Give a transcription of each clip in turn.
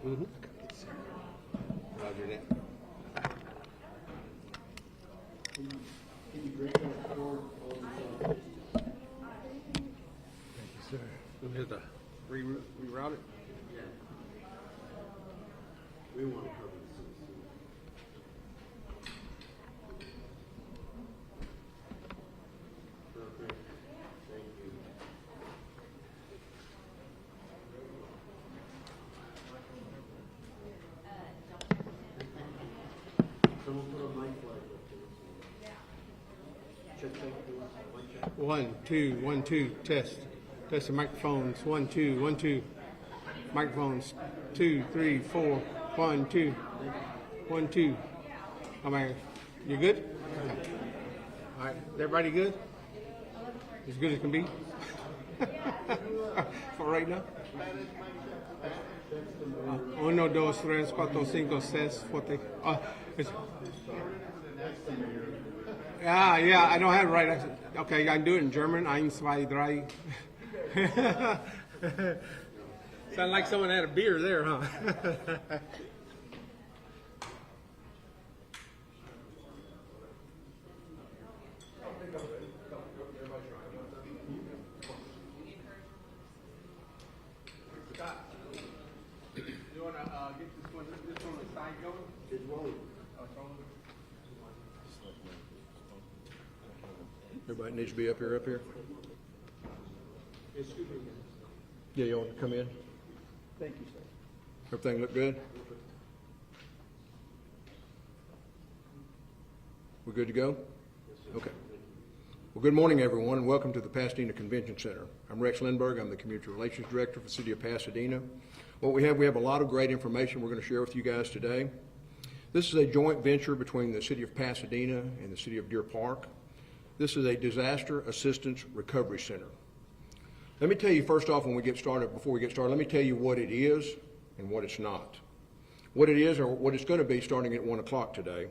Mm-hmm. Roger that. Can you bring that forward on Thank you, sir. We have to reroute it? Yeah. We want to cover the citizens. Perfect. Thank you. Someone put a mic flag up there. Check, check, one check. 1, 2, 1, 2, test. Test the microphones. 1, 2, 1, 2. Microphones. 2, 3, 4. 1, 2. 1, 2. All right. You good? Okay. All right. Is everybody good? As good as can be? For right now? 1, 2, 3, 4, 5, 6, 7. Yeah, I don't have it right. Okay, I can do it in German. 1, 2, 3. Sound like someone had a beer there, huh? You want to get this one on the side going? It's rolling. Everybody needs to be up here, Excuse me. Yeah, you want to come in? Thank you, sir. Everything look good? We're good to go? Okay. Well, good morning, everyone, and welcome to the Pasadena Convention Center. I'm Rex Lindbergh. I'm the Community Relations Director for the City of Pasadena. What we have a lot of great information we're going to share with you guys today. This is a joint venture between the City of Pasadena and the City of Deer Park. This is a Disaster Assistance Recovery Center. Let me tell you first off before we get started, let me tell you what it is and what it's not. What it is, or what it's going to be starting at 1 o'clock today,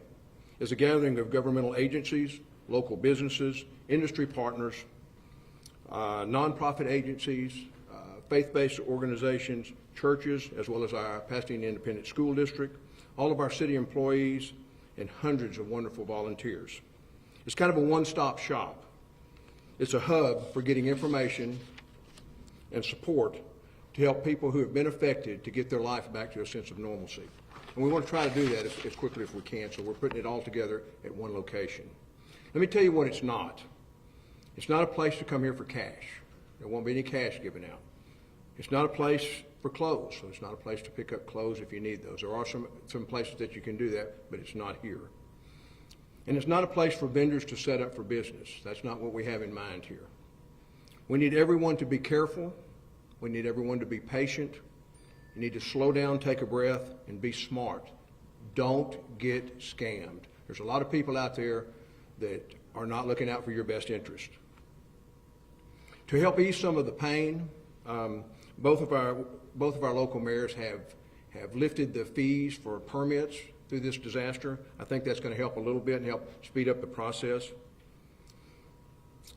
is a gathering of governmental agencies, local businesses, industry partners, nonprofit agencies, faith-based organizations, churches, as well as our Pasadena Independent School District, all of our city employees, and hundreds of wonderful volunteers. It's kind of a one-stop shop. It's a hub for getting information and support to help people who have been affected to get their life back to a sense of normalcy. And we want to try to do that as quickly as we can, so we're putting it all together at one location. Let me tell you what it's not. It's not a place to come here for cash. There won't be any cash given out. It's not a place for clothes, so it's not a place to pick up clothes if you need those. There are some places that you can do that, but it's not here. And it's not a place for vendors to set up for business. That's not what we have in mind here. We need everyone to be careful. We need everyone to be patient. You need to slow down, take a breath, and be smart. Don't get scammed. There's a lot of people out there that are not looking out for your best interest. To help ease some of the pain, both of our local mayors have lifted the fees for permits through this disaster. I think that's going to help a little bit and help speed up the process.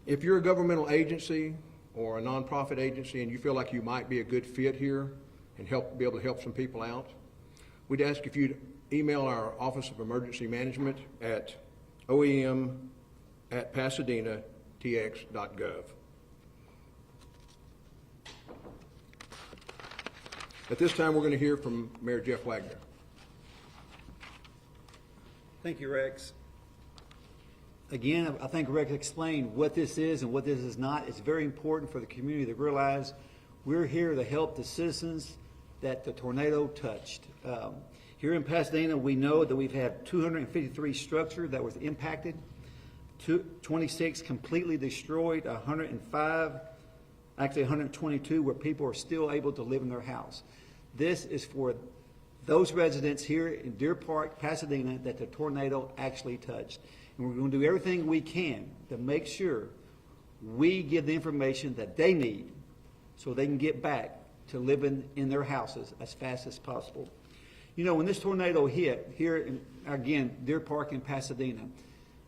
If you're a governmental agency or a nonprofit agency and you feel like you might be a good fit here and be able to help some people out, we'd ask if you'd email our Office of Emergency Management at oem@pasadenatx.gov. At this time, we're going to hear from Mayor Jeff Wagner. Thank you, Rex. Again, I think Rex explained what this is and what this is not. It's very important for the community to realize we're here to help the citizens that the tornado touched. Here in Pasadena, we know that we've had 253 structures that was impacted, 26 completely destroyed, 122 where people are still able to live in their house. This is for those residents here in Deer Park, Pasadena, that the tornado actually touched. And we're going to do everything we can to make sure we give the information that they need so they can get back to living in their houses as fast as possible. You know, when this tornado hit here in, again, Deer Park in Pasadena,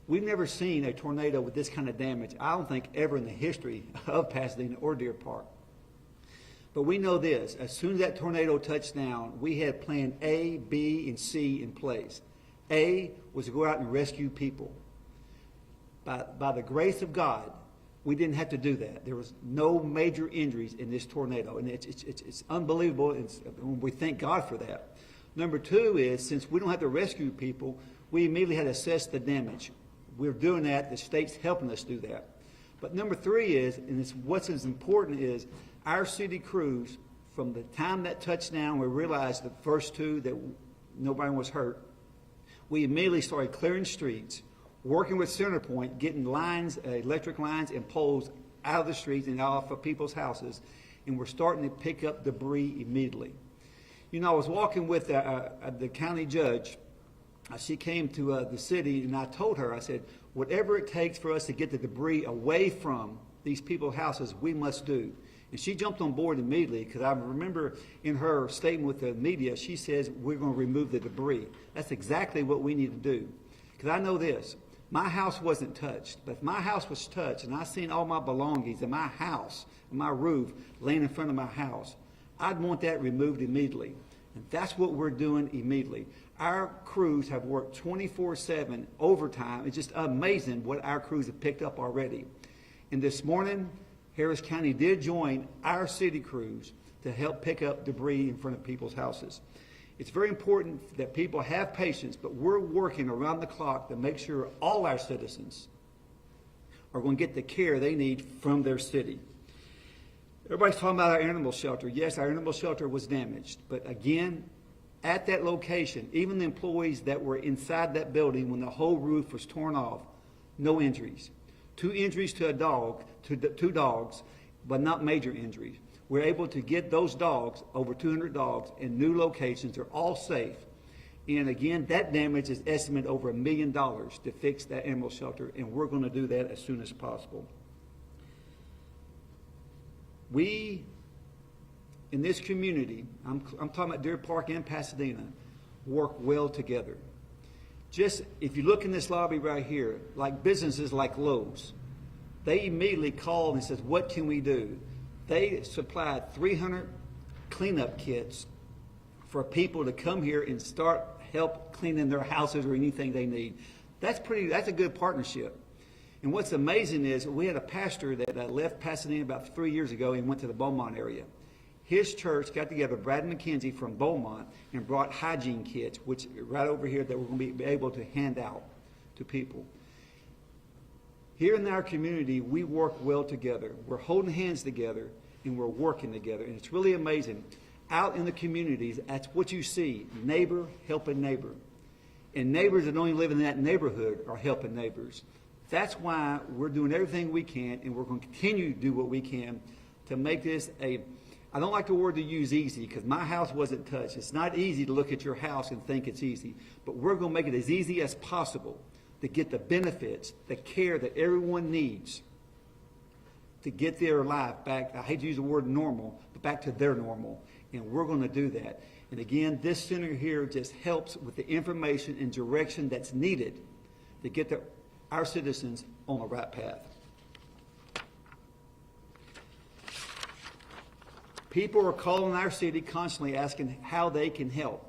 we've never seen a tornado with this kind of damage, I don't think, ever in the history of Pasadena or Deer Park. But we know this, as soon as that tornado touched down, we had plan A, B, and C in place. A was to go out and rescue people. By the grace of God, we didn't have to do that. There was no major injuries in this tornado, and it's unbelievable, and we thank God for that. Number two is, since we don't have to rescue people, we immediately had to assess the damage. We're doing that. The state's helping us do that. But number three is, and it's what's as important is, our city crews, from the time that touched down, we realized the first two that nobody was hurt, we immediately started clearing streets, working with CenterPoint, getting lines, electric lines and poles out of the streets and off of people's houses, and we're starting to pick up debris immediately. You know, I was walking with the county judge. She came to the city, and I told her, I said, whatever it takes for us to get the debris away from these people's houses, we must do. And she jumped on board immediately, because I remember in her statement with the media, she says, we're going to remove the debris. That's exactly what we need to do. Because I know this, my house wasn't touched, but if my house was touched and I seen all my belongings in my house, and my roof laying in front of my house, I'd want that removed immediately. And that's what we're doing immediately. Our crews have worked 24/7 overtime. It's just amazing what our crews have picked up already. And this morning, Harris County did join our city crews to help pick up debris in front of people's houses. It's very important that people have patience, but we're working around the clock to make sure all our citizens are going to get the care they need from their city. Everybody's talking about our animal shelter. Yes, our animal shelter was damaged, but again, at that location, even the employees that were inside that building when the whole roof was torn off, no injuries. 2 injuries to a dog, to 2 dogs, but not major injuries. We're able to get those dogs, over 200 dogs, in new locations. They're all safe. And again, that damage is estimated over $1 million to fix that animal shelter, and we're going to do that as soon as possible. We, in this community, I'm talking about Deer Park and Pasadena, work well together. Just, if you look in this lobby right here, like businesses like Lowe's, they immediately called and said, what can we do? They supplied 300 cleanup kits for people to come here and start help cleaning their houses or anything they need. That's a good partnership. And what's amazing is we had a pastor that left Pasadena about 3 years ago and went to the Beaumont area. His church got together, Brad McKenzie from Beaumont, and brought hygiene kits, which right over here that we're going to be able to hand out to people. Here in our community, we work well together. We're holding hands together, and we're working together. And it's really amazing. Out in the communities, that's what you see, neighbor helping neighbor. And neighbors that only live in that neighborhood are helping neighbors. That's why we're doing everything we can, and we're going to continue to do what we can to make this I don't like the word to use easy, because my house wasn't touched. It's not easy to look at your house and think it's easy, but we're going to make it as easy as possible to get the benefits, the care that everyone needs to get their life back. I hate to use the word normal, but back to their normal, and we're going to do that. And again, this center here just helps with the information and direction that's needed to get our citizens on the right path. People are calling our city constantly asking how they can help.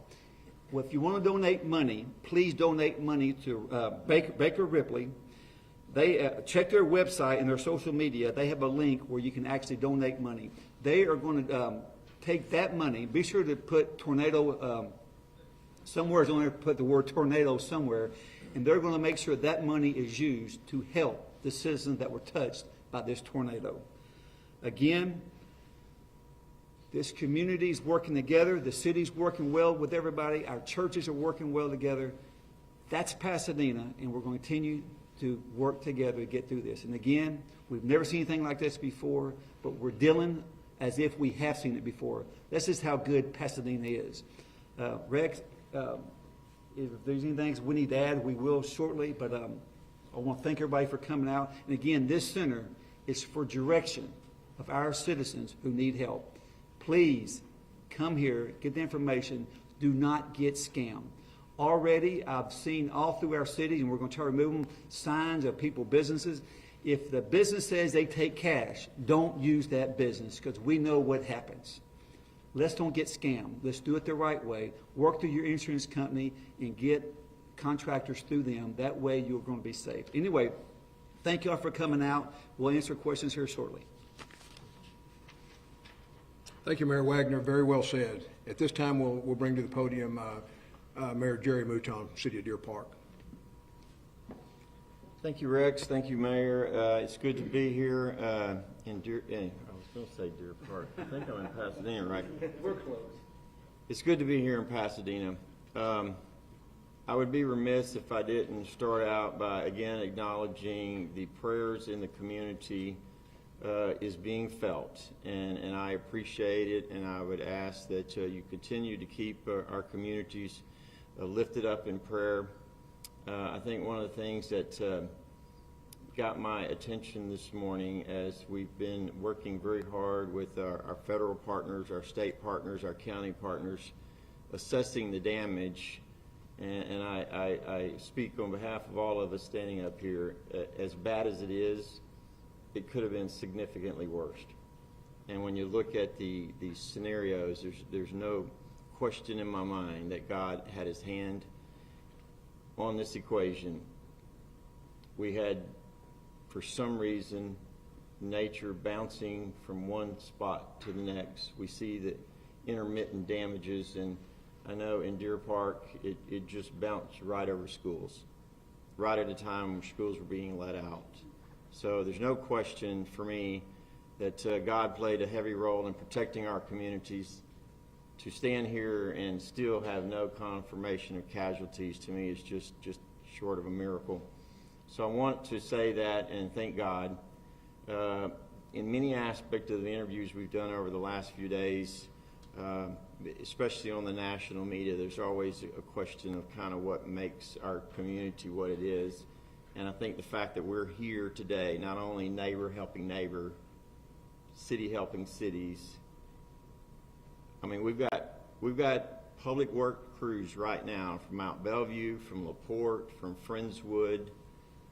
Well, if you want to donate money, please donate money to Baker Ripley. They check their website and their social media. They have a link where you can actually donate money. They are going to take that money. Be sure to put tornado somewhere. Is only put the word tornado somewhere, and they're going to make sure that money is used to help the citizens that were touched by this tornado. Again, this community is working together. The city's working well with everybody. Our churches are working well together. That's Pasadena, and we're going to continue to work together to get through this. And again, we've never seen anything like this before, but we're dealing as if we have seen it before. That's just how good Pasadena is. Rex, if there's anything we need to add, we will shortly, but I want to thank everybody for coming out. And again, this center is for direction of our citizens who need help. Please come here, get the information. Do not get scammed. Already, I've seen all through our city, and we're going to try to remove them, signs of people, businesses. If the business says they take cash, don't use that business, because we know what happens. Let's don't get scammed. Let's do it the right way. Work through your insurance company and get contractors through them. That way you're going to be safe. Anyway, thank y'all for coming out. We'll answer questions here shortly. Thank you, Mayor Wagner. Very well said. At this time, we'll bring to the podium Mayor Jerry Mouton, City of Deer Park. Thank you, Rex. Thank you, Mayor. It's good to be here in Deer. I was going to say Deer Park. I think I'm in Pasadena, right? We're close. It's good to be here in Pasadena. I would be remiss if I didn't start out by again acknowledging the prayers in the community is being felt, and I appreciate it. And I would ask that you continue to keep our communities lifted up in prayer. I think one of the things that got my attention this morning, as we've been working very hard with our federal partners, our state partners, our county partners, assessing the damage, and I speak on behalf of all of us standing up here, as bad as it is, it could have been significantly worse. And when you look at these scenarios, there's no question in my mind that God had his hand on this equation. We had, for some reason, nature bouncing from one spot to the next. We see the intermittent damages, and I know in Deer Park it just bounced right over schools, right at a time when schools were being let out. So there's no question for me that God played a heavy role in protecting our communities. To stand here and still have no confirmation of casualties, to me, is just short of a miracle. So I want to say that and thank God. In many aspects of the interviews we've done over the last few days, especially on the national media, there's always a question of kind of what makes our community what it is. And I think the fact that we're here today, not only neighbor helping neighbor, city helping cities. I mean, we've got public work crews right now from Mount Bellevue, from LaPorte, from Friendswood.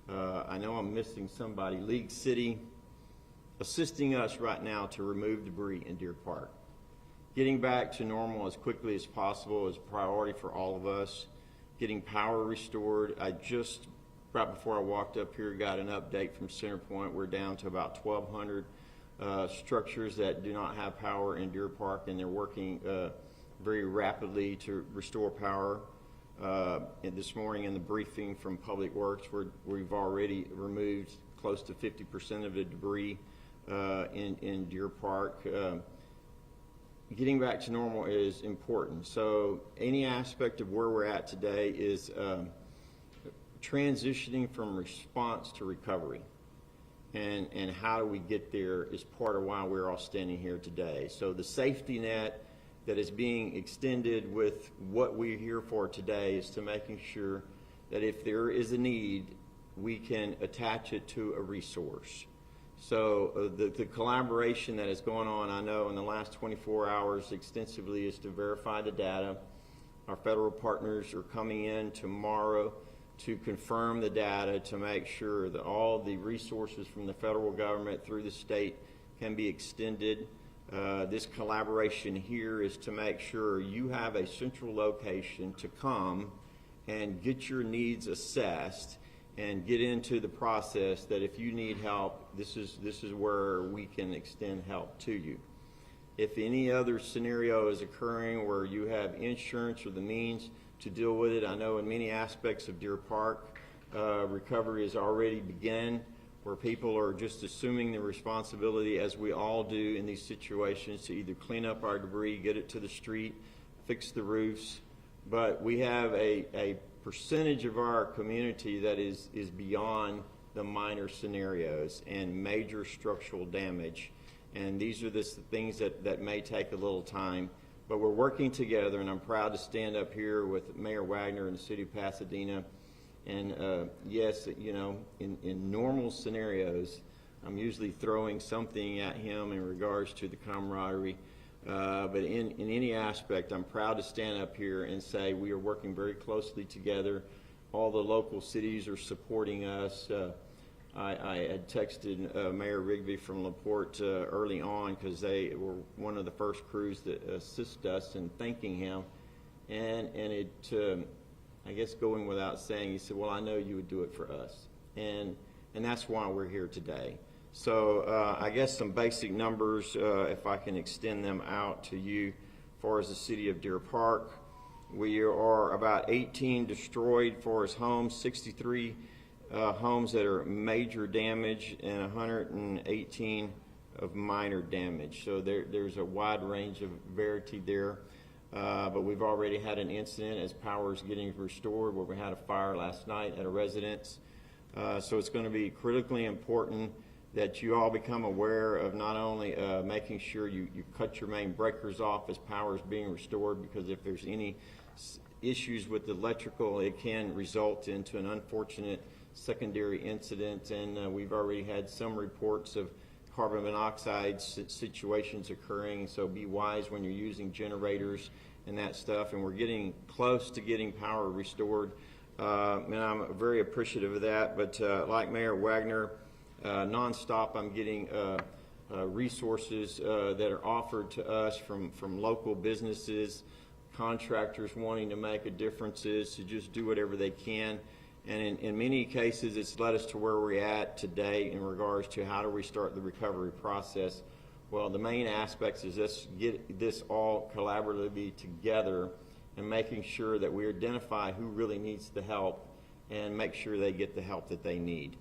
I know I'm missing somebody. League City, assisting us right now to remove debris in Deer Park. Getting back to normal as quickly as possible is a priority for all of us. Getting power restored. I just, right before I walked up here, got an update from CenterPoint. We're down to about 1,200 structures that do not have power in Deer Park, and they're working very rapidly to restore power. And this morning in the briefing from Public Works, we've already removed close to 50% of the debris in Deer Park. Getting back to normal is important. So any aspect of where we're at today is transitioning from response to recovery. And how do we get there is part of why we're all standing here today. So the safety net that is being extended with what we're here for today is to making sure that if there is a need, we can attach it to a resource. So the collaboration that is going on, I know in the last 24 hours extensively, is to verify the data. Our federal partners are coming in tomorrow to confirm the data, to make sure that all the resources from the federal government through the state can be extended. This collaboration here is to make sure you have a central location to come and get your needs assessed and get into the process that if you need help, this is where we can extend help to you. If any other scenario is occurring where you have insurance or the means to deal with it, I know in many aspects of Deer Park, recovery has already begun, where people are just assuming the responsibility, as we all do in these situations, to either clean up our debris, get it to the street, fix the roofs. But we have a percentage of our community that is beyond the minor scenarios and major structural damage. And these are the things that may take a little time. But we're working together, and I'm proud to stand up here with Mayor Wagner and the City of Pasadena. And yes, you know, in normal scenarios, I'm usually throwing something at him in regards to the camaraderie. But in any aspect, I'm proud to stand up here and say we are working very closely together. All the local cities are supporting us. I had texted Mayor Rigby from LaPorte early on because they were one of the first crews that assisted us in thanking him. And it, I guess going without saying, he said, well, I know you would do it for us. And that's why we're here today. So I guess some basic numbers, if I can extend them out to you, as far as the city of Deer Park. We are about 18 destroyed for his homes, 63 homes that are major damage, and 118 of minor damage. So there's a wide range of severity there. But we've already had an incident as power is getting restored where we had a fire last night at a residence. So it's going to be critically important that you all become aware of not only making sure you cut your main breakers off as power is being restored, because if there's any issues with the electrical, it can result into an unfortunate secondary incident. And we've already had some reports of carbon monoxide situations occurring, so be wise when you're using generators and that stuff. And we're getting close to getting power restored, and I'm very appreciative of that. But like Mayor Wagner, nonstop I'm getting resources that are offered to us from local businesses, contractors wanting to make a difference, to just do whatever they can. And in many cases, it's led us to where we're at today in regards to how do we start the recovery process. Well, the main aspects is let's get this all collaboratively together and making sure that we identify who really needs the help and make sure they get the help that they need.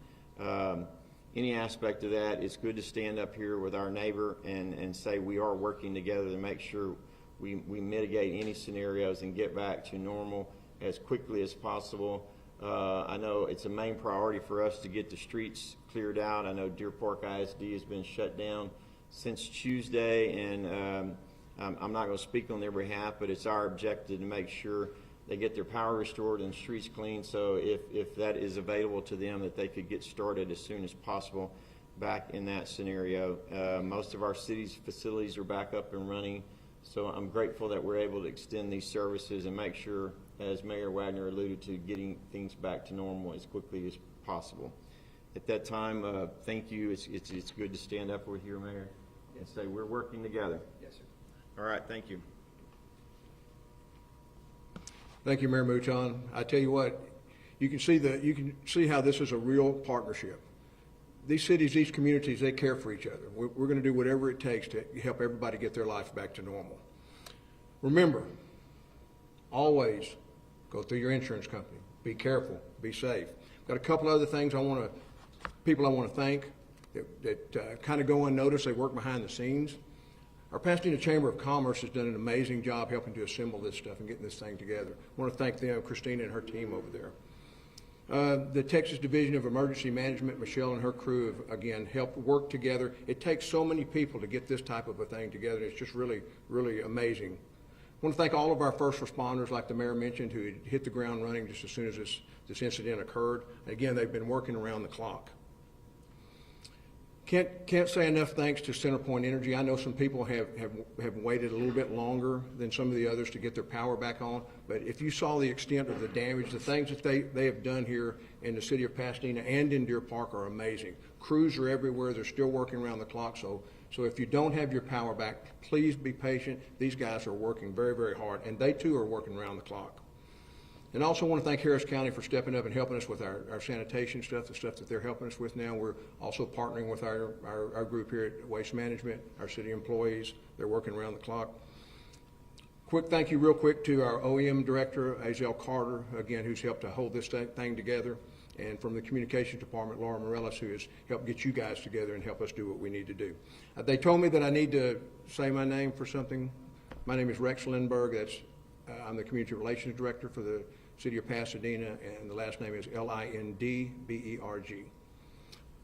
Any aspect of that, it's good to stand up here with our neighbor and say we are working together to make sure we mitigate any scenarios and get back to normal as quickly as possible. I know it's a main priority for us to get the streets cleared out. I know Deer Park ISD has been shut down since Tuesday, and I'm not going to speak on their behalf, but it's our objective to make sure they get their power restored and streets clean. So if that is available to them, that they could get started as soon as possible back in that scenario. Most of our city's facilities are back up and running, so I'm grateful that we're able to extend these services and make sure, as Mayor Wagner alluded to, getting things back to normal as quickly as possible. At that time, thank you. It's good to stand up with you, Mayor, and say we're working together. Yes, sir. All right, thank you. Thank you, Mayor Mouton. I tell you what, you can see how this is a real partnership. These cities, these communities, they care for each other. We're going to do whatever it takes to help everybody get their life back to normal. Remember, always go through your insurance company. Be careful. Be safe. Got a couple other things people I want to thank that kind of go unnoticed. They work behind the scenes. Our Pasadena Chamber of Commerce has done an amazing job helping to assemble this stuff and getting this thing together. I want to thank them, Christina and her team over there. The Texas Division of Emergency Management, Michelle and her crew have, again, helped work together. It takes so many people to get this type of a thing together. It's just really, really amazing. I want to thank all of our first responders, like the mayor mentioned, who had hit the ground running just as soon as this incident occurred. Again, they've been working around the clock. Can't say enough thanks to CenterPoint Energy. I know some people have waited a little bit longer than some of the others to get their power back on, but if you saw the extent of the damage, the things that they have done here in the city of Pasadena and in Deer Park are amazing. Crews are everywhere. They're still working around the clock, so if you don't have your power back, please be patient. These guys are working very, very hard, and they too are working around the clock. And I also want to thank Harris County for stepping up and helping us with our sanitation stuff, the stuff that they're helping us with now. We're also partnering with our group here at Waste Management, our city employees. They're working around the clock. Quick thank you real quick to our OEM director, Azelle Carter, again, who's helped to hold this thing together. And from the communications department, Laura Morellis, who has helped get you guys together and help us do what we need to do. They told me that I need to say my name for something. My name is Rex Lindberg. I'm the community relations director for the City of Pasadena, and the last name is Lindberg.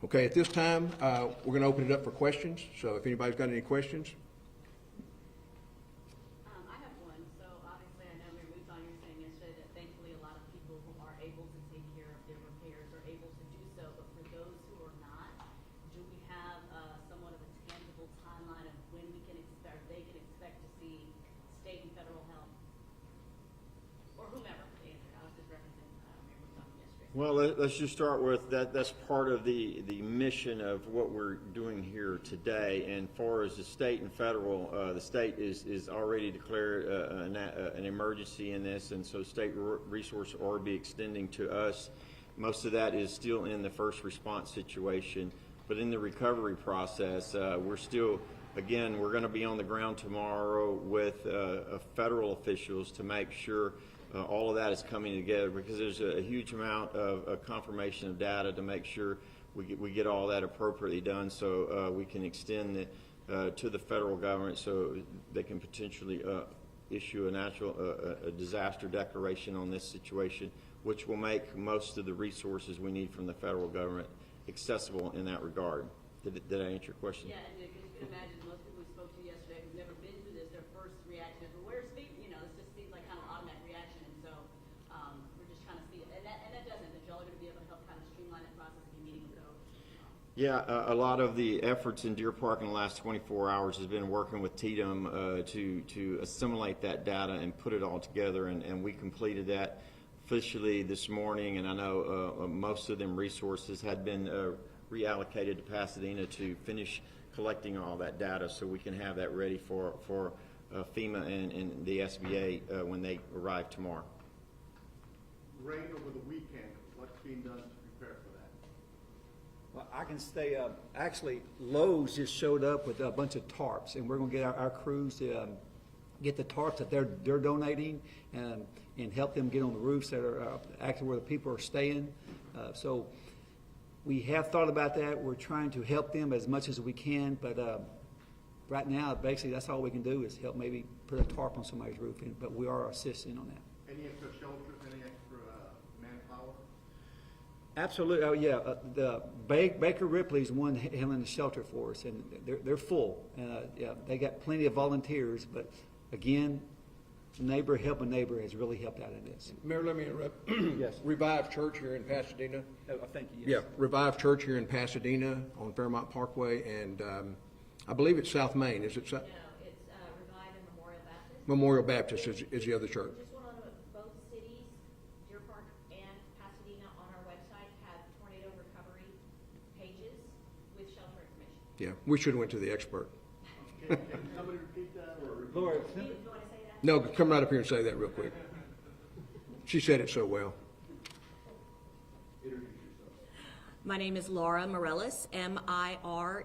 Okay, at this time, we're going to open it up for questions. So if anybody's got any questions. I have one. So obviously I know Mayor Mouton, you were saying yesterday that thankfully a lot of people who are able to take care of their repairs are able to do so, but for those who are not, do we have somewhat of a tangible timeline of when we can expect, they can expect to see state and federal help? Or whomever the answer. I was just referencing Mayor Mouton yesterday. Well, let's just start with that. That's part of the mission of what we're doing here today. And far as the state and federal, the state is already declared an emergency in this, and so state resources are be extending to us. Most of that is still in the first response situation, but in the recovery process, we're still, again, we're going to be on the ground tomorrow with federal officials to make sure all of that is coming together, because there's a huge amount of confirmation of data to make sure we get all that appropriately done, so we can extend it to the federal government so they can potentially issue a disaster declaration on this situation, which will make most of the resources we need from the federal government accessible in that regard. Did I answer your question? Yeah, and because you can imagine most people we spoke to yesterday who've never been through this, their first reaction is, well, where's Steve? You know, it just seems like kind of automatic reaction, and so we're just trying to see it. And that doesn't, that y'all are going to be able to help kind of streamline that process and be meeting with those. Yeah, a lot of the efforts in Deer Park in the last 24 hours has been working with TDM to assimilate that data and put it all together, and we completed that officially this morning, and I know most of them resources had been reallocated to Pasadena to finish collecting all that data so we can have that ready for FEMA and the SBA when they arrive tomorrow. Rain over the weekend, what's being done to prepare for that? Well, I can stay up. Actually, Lowe's just showed up with a bunch of tarps, and we're going to get our crews to get the tarps that they're donating and help them get on the roofs that are actually where the people are staying. So we have thought about that. We're trying to help them as much as we can, but right now, basically, that's all we can do is help maybe put a tarp on somebody's roof, but we are assisting on that. Any extra shelters, any extra manpower? Absolutely. Oh, yeah. The Baker Ripley's one handling the shelter for us, and they're full. Yeah, they got plenty of volunteers, but again, neighbor helping neighbor has really helped out in this. Mayor, let me interrupt. Yes. Revive Church here in Pasadena. Oh, thank you. Yes. Yeah, Revive Church here in Pasadena on Fairmont Parkway, and I believe it's South Main. Is it No, it's Revive and Memorial Baptist. Memorial Baptist is the other church? Just want to know, both cities, Deer Park and Pasadena, on our website have tornado recovery pages with shelter information. Yeah, we should have went to the expert. Can somebody repeat that, or? Laura, Do you want to say that? No, come right up here and say that real quick. She said it so well. My name is Laura Morellis, M-I-R-E-L-E-S.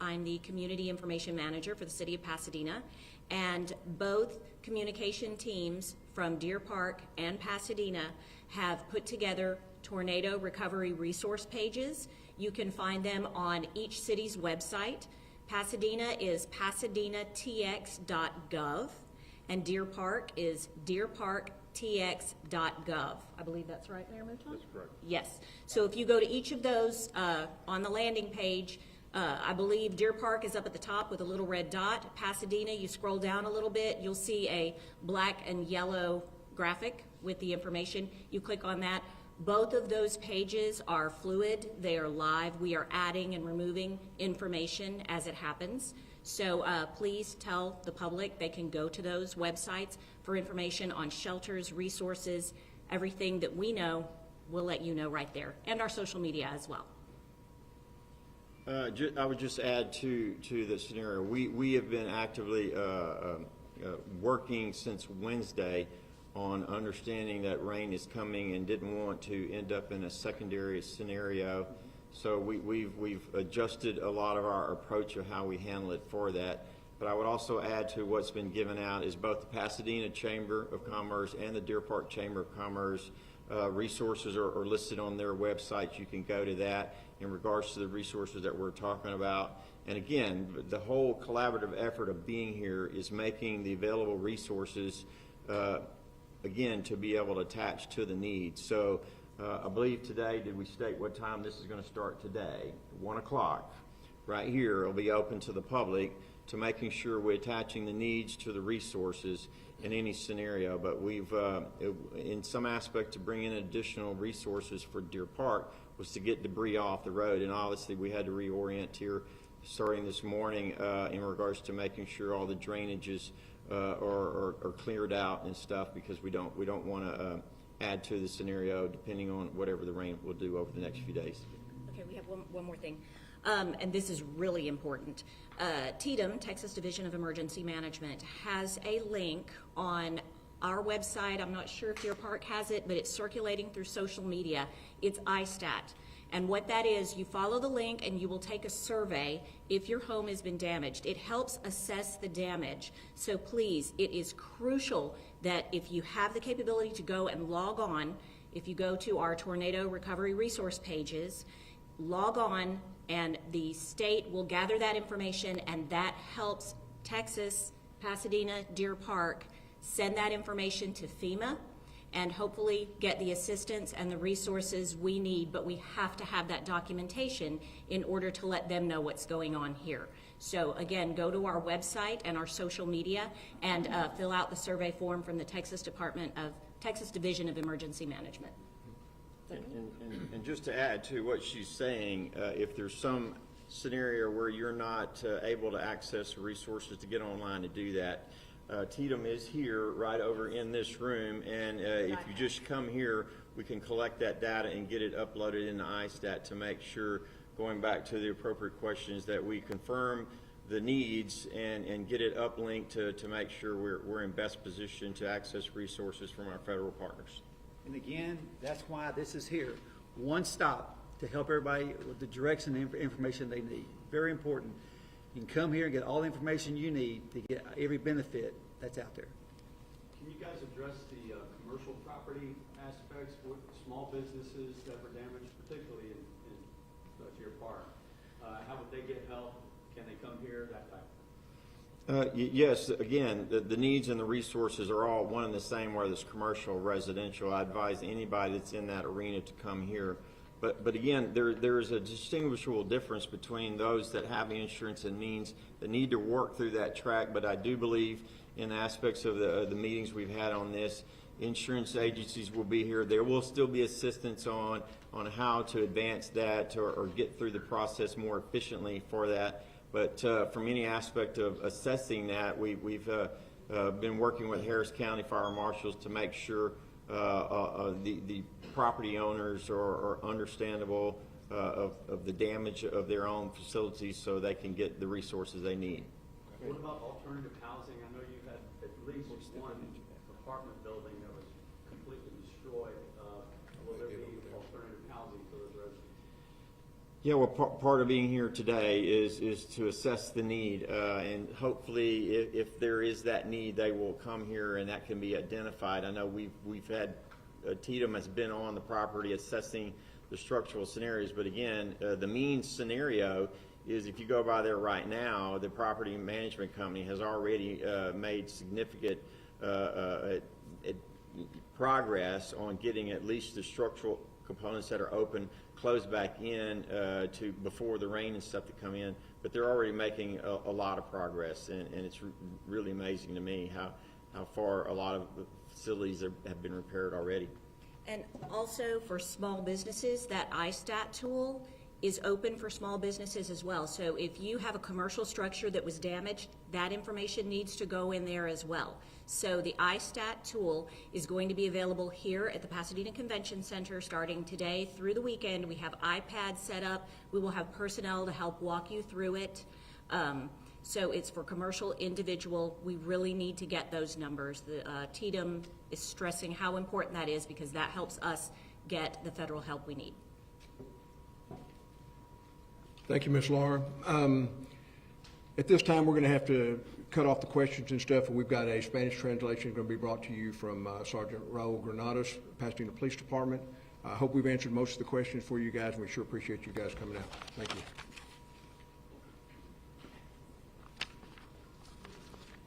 I'm the Community Information Manager for the City of Pasadena, and both communication teams from Deer Park and Pasadena have put together tornado recovery resource pages. You can find them on each city's website. Pasadena is pasadenatx.gov, and Deer Park is deerparktx.gov. I believe that's right, Mayor Mouton? That's correct. Yes. So if you go to each of those on the landing page, I believe Deer Park is up at the top with a little red dot. Pasadena, you scroll down a little bit, you'll see a black and yellow graphic with the information. You click on that. Both of those pages are fluid. They are live. We are adding and removing information as it happens. So please tell the public they can go to those websites for information on shelters, resources, everything that we know, we'll let you know right there, and our social media as well. I would just add to the scenario. We have been actively working since Wednesday on understanding that rain is coming and didn't want to end up in a secondary scenario. So we've adjusted a lot of our approach of how we handle it for that. But I would also add to what's been given out is both the Pasadena Chamber of Commerce and the Deer Park Chamber of Commerce resources are listed on their websites. You can go to that in regards to the resources that we're talking about. And again, the whole collaborative effort of being here is making the available resources again, to be able to attach to the needs. So I believe today, did we state what time this is going to start today? 1 o'clock. Right here, it'll be open to the public to making sure we're attaching the needs to the resources in any scenario. But we've, in some aspect, to bring in additional resources for Deer Park was to get debris off the road. And obviously, we had to reorient here starting this morning in regards to making sure all the drainages are cleared out and stuff, because we don't want to add to the scenario depending on whatever the rain will do over the next few days. Okay, we have one more thing, and this is really important. TDEM, Texas Division of Emergency Management, has a link on our website. I'm not sure if Deer Park has it, but it's circulating through social media. It's ISTAT. And what that is, you follow the link and you will take a survey if your home has been damaged. It helps assess the damage. So please, it is crucial that if you have the capability to go and log on, if you go to our tornado recovery resource pages, log on, and the state will gather that information, and that helps Texas, Pasadena, Deer Park send that information to FEMA and hopefully get the assistance and the resources we need, but we have to have that documentation in order to let them know what's going on here. So again, go to our website and our social media and fill out the survey form from the Texas Division of Emergency Management. And just to add to what she's saying, if there's some scenario where you're not able to access resources to get online to do that, TDEM is here right over in this room, and if you just come here, we can collect that data and get it uploaded into ISTAT to make sure, going back to the appropriate questions, that we confirm the needs and get it uplinked to make sure we're in best position to access resources from our federal partners. And again, that's why this is here. One stop to help everybody with the direction and information they need. Very important. You can come here and get all the information you need to get every benefit that's out there. Can you guys address the commercial property aspects with small businesses that were damaged, particularly in Deer Park? How would they get help? Can they come here? That type of thing. Yes, again, the needs and the resources are all one and the same, whether it's commercial or residential. I advise anybody that's in that arena to come here. But again, there is a distinguishable difference between those that have insurance and means that need to work through that track. But I do believe in aspects of the meetings we've had on this, insurance agencies will be here. There will still be assistance on how to advance that or get through the process more efficiently for that. But from any aspect of assessing that, we've been working with Harris County Fire Marshals to make sure the property owners are understandable of the damage of their own facilities so they can get the resources they need. What about alternative housing? I know you had at least one apartment building that was completely destroyed. Will there be alternative housing for those residents? Yeah, well, part of being here today is to assess the need, and hopefully, if there is that need, they will come here and that can be identified. I know we've had TDEM has been on the property assessing the structural scenarios, but again, the mean scenario is if you go by there right now, the property management company has already made significant progress on getting at least the structural components that are open closed back in to before the rain and stuff that come in, but they're already making a lot of progress, and it's really amazing to me how far a lot of the facilities have been repaired already. And also for small businesses, that ISTAT tool is open for small businesses as well. So if you have a commercial structure that was damaged, that information needs to go in there as well. So the ISTAT tool is going to be available here at the Pasadena Convention Center starting today through the weekend. We have iPads set up. We will have personnel to help walk you through it. So it's for commercial, individual. We really need to get those numbers. The TDEM is stressing how important that is because that helps us get the federal help we need. Thank you, Ms. Laura. At this time, we're going to have to cut off the questions and stuff, and we've got a Spanish translation going to be brought to you from Sergeant Raul Granados, Pasadena Police Department. I hope we've answered most of the questions for you guys, and we sure appreciate you guys coming out. Thank you.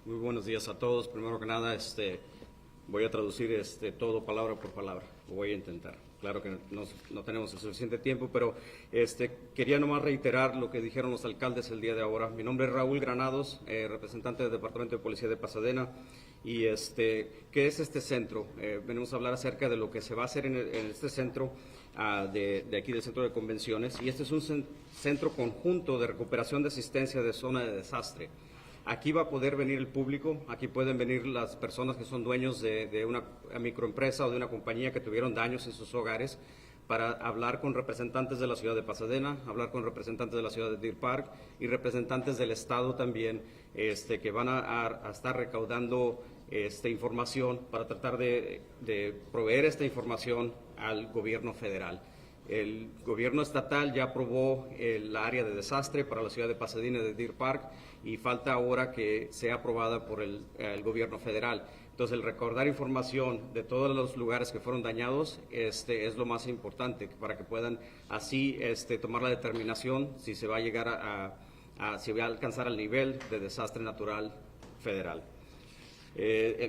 Muy buenos días a todos. Primero que nada, voy a traducir todo palabra por palabra. Lo voy a intentar. Claro que no tenemos el suficiente tiempo, pero quería nomás reiterar lo que dijeron los alcaldes el día de ahora. Mi nombre es Raúl Granados, representante del Departamento de Policía de Pasadena. Y ¿qué es este centro? Venimos a hablar acerca de lo que se va a hacer en este centro de aquí del Centro de Convenciones. Y este es un centro conjunto de recuperación de asistencia de zona de desastre. Aquí va a poder venir el público, aquí pueden venir las personas que son dueños de una microempresa o de una compañía que tuvieron daños en sus hogares para hablar con representantes de la ciudad de Pasadena, hablar con representantes de la ciudad de Deer Park y representantes del estado también, que van a estar recaudando información para tratar de proveer esta información al gobierno federal. El gobierno estatal ya aprobó el área de desastre para la ciudad de Pasadena y de Deer Park y falta ahora que sea aprobada por el gobierno federal. Entonces, el recordar información de todos los lugares que fueron dañados es lo más importante para que puedan así tomar la determinación si se va a llegar si va a alcanzar el nivel de desastre natural federal.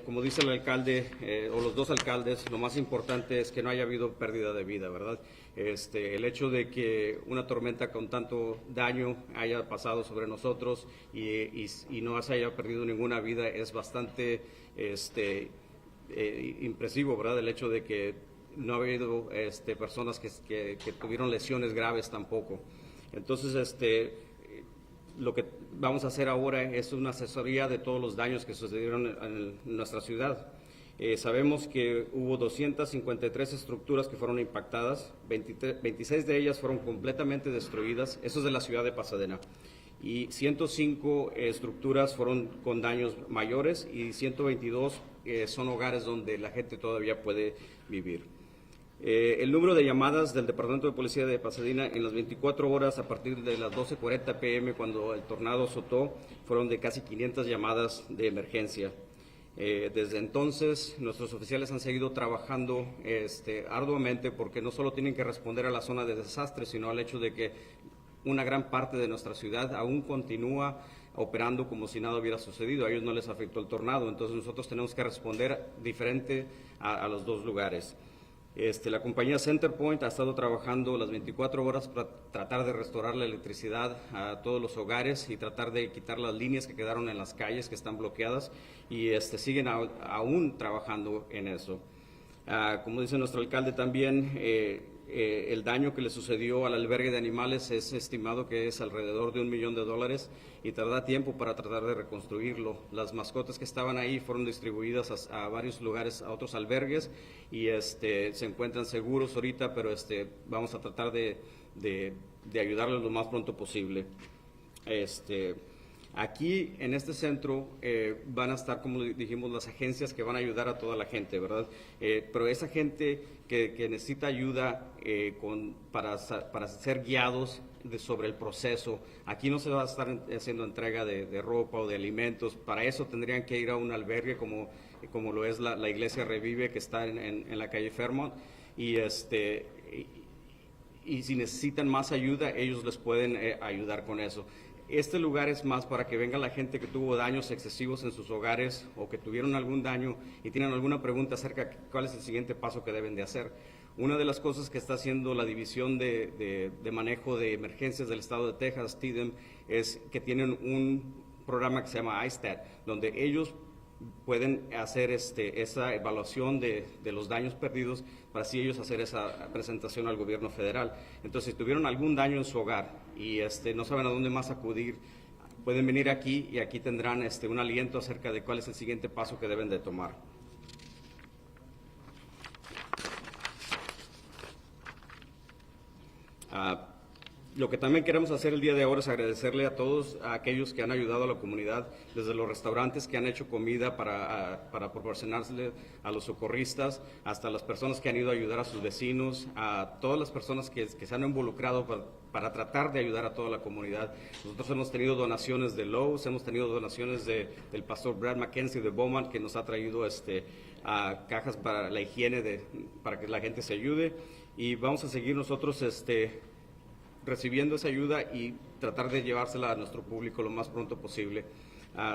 Como dice el alcalde o los dos alcaldes, lo más importante es que no haya habido pérdida de vida, ¿verdad? El hecho de que una tormenta con tanto daño haya pasado sobre nosotros y no se haya perdido ninguna vida es bastante impresivo, ¿verdad? El hecho de que no ha habido personas que tuvieron lesiones graves tampoco. Entonces, lo que vamos a hacer ahora es una asesoría de todos los daños que sucedieron en nuestra ciudad. Sabemos que hubo 253 estructuras que fueron impactadas, 26 de ellas fueron completamente destruidas, eso es de la ciudad de Pasadena, y 105 estructuras fueron con daños mayores y 122 son hogares donde la gente todavía puede vivir. El número de llamadas del Departamento de Policía de Pasadena en las 24 horas a partir de las 12:40 p.m. cuando el tornado azotó fueron de casi 500 llamadas de emergencia. Desde entonces nuestros oficiales han seguido trabajando arduamente porque no solo tienen que responder a la zona de desastre, sino al hecho de que una gran parte de nuestra ciudad aún continúa operando como si nada hubiera sucedido. A ellos no les afectó el tornado, entonces nosotros tenemos que responder diferente a los dos lugares. La compañía CenterPoint ha estado trabajando las 24 horas para tratar de restaurar la electricidad a todos los hogares y tratar de quitar las líneas que quedaron en las calles que están bloqueadas y siguen aún trabajando en eso. Como dice nuestro alcalde también, el daño que le sucedió al albergue de animales es estimado que es alrededor de $1 millón y tarda tiempo para tratar de reconstruirlo. Las mascotas que estaban ahí fueron distribuidas a varios lugares, a otros albergues y se encuentran seguros ahorita, pero vamos a tratar de ayudarles lo más pronto posible. Aquí en este centro van a estar, como dijimos, las agencias que van a ayudar a toda la gente, ¿verdad? Pero esa gente que necesita ayuda para ser guiados sobre el proceso, aquí no se va a estar haciendo entrega de ropa o de alimentos. Para eso tendrían que ir a un albergue como lo es la Iglesia Revive, que está en la calle Fairmont, y si necesitan más ayuda, ellos les pueden ayudar con eso. Este lugar es más para que venga la gente que tuvo daños excesivos en sus hogares o que tuvieron algún daño y tienen alguna pregunta acerca de cuál es el siguiente paso que deben de hacer. Una de las cosas que está haciendo la División de Manejo de Emergencias del Estado de Texas, TDEM, es que tienen un programa que se llama ISTAT, donde ellos pueden hacer esa evaluación de los daños perdidos para así ellos hacer esa presentación al gobierno federal. Entonces, si tuvieron algún daño en su hogar y no saben a dónde más acudir, pueden venir aquí y aquí tendrán un aliento acerca de cuál es el siguiente paso que deben de tomar. Lo que también queremos hacer el día de ahora es agradecerle a todos a aquellos que han ayudado a la comunidad, desde los restaurantes que han hecho comida para proporcionársele a los socorristas, hasta las personas que han ido a ayudar a sus vecinos, a todas las personas que se han involucrado para tratar de ayudar a toda la comunidad. Nosotros hemos tenido donaciones de Lowe's, hemos tenido donaciones del pastor Brad McKenzie de Beaumont, que nos ha traído cajas para la higiene, para que la gente se ayude, y vamos a seguir nosotros recibiendo esa ayuda y tratar de llevársela a nuestro público lo más pronto posible.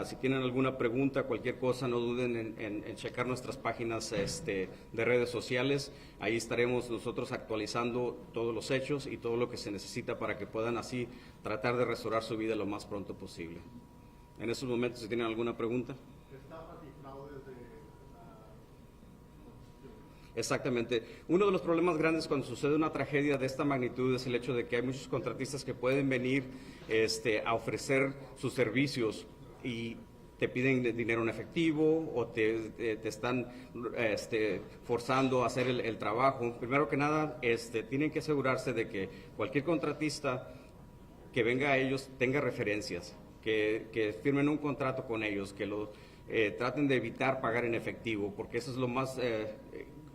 Si tienen alguna pregunta, cualquier cosa, no duden en checar nuestras páginas de redes sociales. Ahí estaremos nosotros actualizando todos los hechos y todo lo que se necesita para que puedan así tratar de restaurar su vida lo más pronto posible. En estos momentos, si tienen alguna pregunta. Exactamente. Uno de los problemas grandes cuando sucede una tragedia de esta magnitud es el hecho de que hay muchos contratistas que pueden venir a ofrecer sus servicios y te piden dinero en efectivo o te están forzando a hacer el trabajo. Primero que nada, tienen que asegurarse de que cualquier contratista que venga a ellos tenga referencias, que firmen un contrato con ellos, que traten de evitar pagar en efectivo, porque eso es lo más...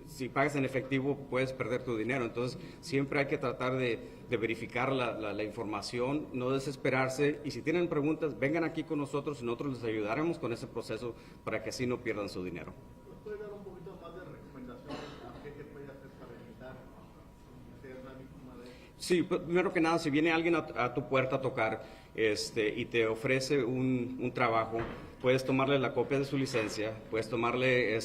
si pagas en efectivo puedes perder tu dinero, entonces siempre hay que tratar de verificar la información, no desesperarse, y si tienen preguntas, vengan aquí con nosotros y nosotros les ayudaremos con ese proceso para que así no pierdan su dinero. ¿Puede dar un poquito más de recomendaciones a qué puede hacer para evitar ser una víctima de esto? Sí, primero que nada, si viene alguien a tu puerta a tocar y te ofrece un trabajo, puedes tomarle la copia de su licencia, puedes tomarle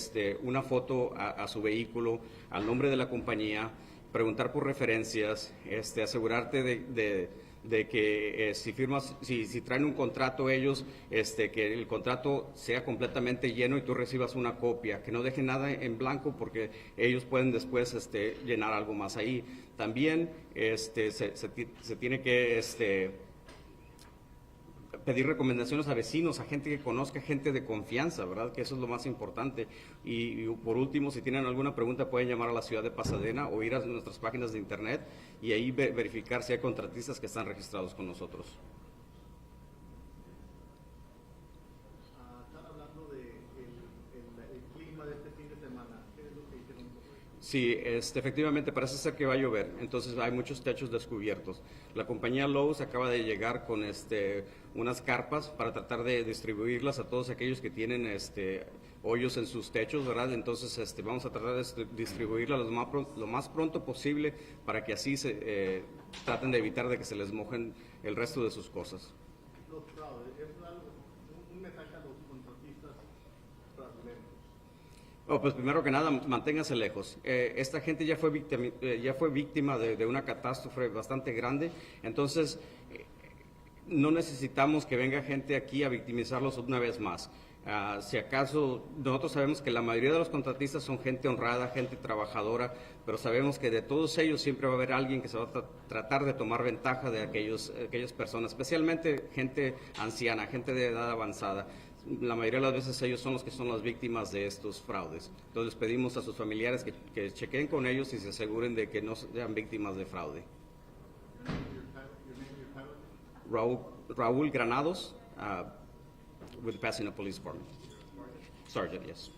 una foto a su vehículo, al nombre de la compañía, preguntar por referencias, asegurarte de que si traen un contrato ellos, que el contrato sea completamente lleno y tú recibas una copia, que no dejen nada en blanco porque ellos pueden después llenar algo más ahí. También se tiene que pedir recomendaciones a vecinos, a gente que conozca, gente de confianza, ¿verdad? Que eso es lo más importante. Y por último, si tienen alguna pregunta, pueden llamar a la ciudad de Pasadena o ir a nuestras páginas de internet y ahí verificar si hay contratistas que están registrados con nosotros. Están hablando del clima de este fin de semana. ¿Qué es lo que hicieron? Sí, efectivamente parece ser que va a llover, entonces hay muchos techos descubiertos. La compañía Lowe's acaba de llegar con unas carpas para tratar de distribuirlas a todos aquellos que tienen hoyos en sus techos, ¿verdad? Entonces vamos a tratar de distribuirlas lo más pronto posible para que así traten de evitar de que se les mojen el resto de sus cosas. Los fraudes, es un mensaje a los contratistas fraudulentos. Pues primero que nada, manténgase lejos. Esta gente ya fue víctima de una catástrofe bastante grande, entonces no necesitamos que venga gente aquí a victimizarlos una vez más. Si acaso, nosotros sabemos que la mayoría de los contratistas son gente honrada, gente trabajadora, pero sabemos que de todos ellos siempre va a haber alguien que se va a tratar de tomar ventaja de aquellas personas, especialmente gente anciana, gente de edad avanzada. La mayoría de las veces ellos son los que son las víctimas de estos fraudes. Entonces pedimos a sus familiares que chequen con ellos y se aseguren de que no sean víctimas de fraude. Raúl Granados, with the Pasadena Police Department. Sergeant, yes.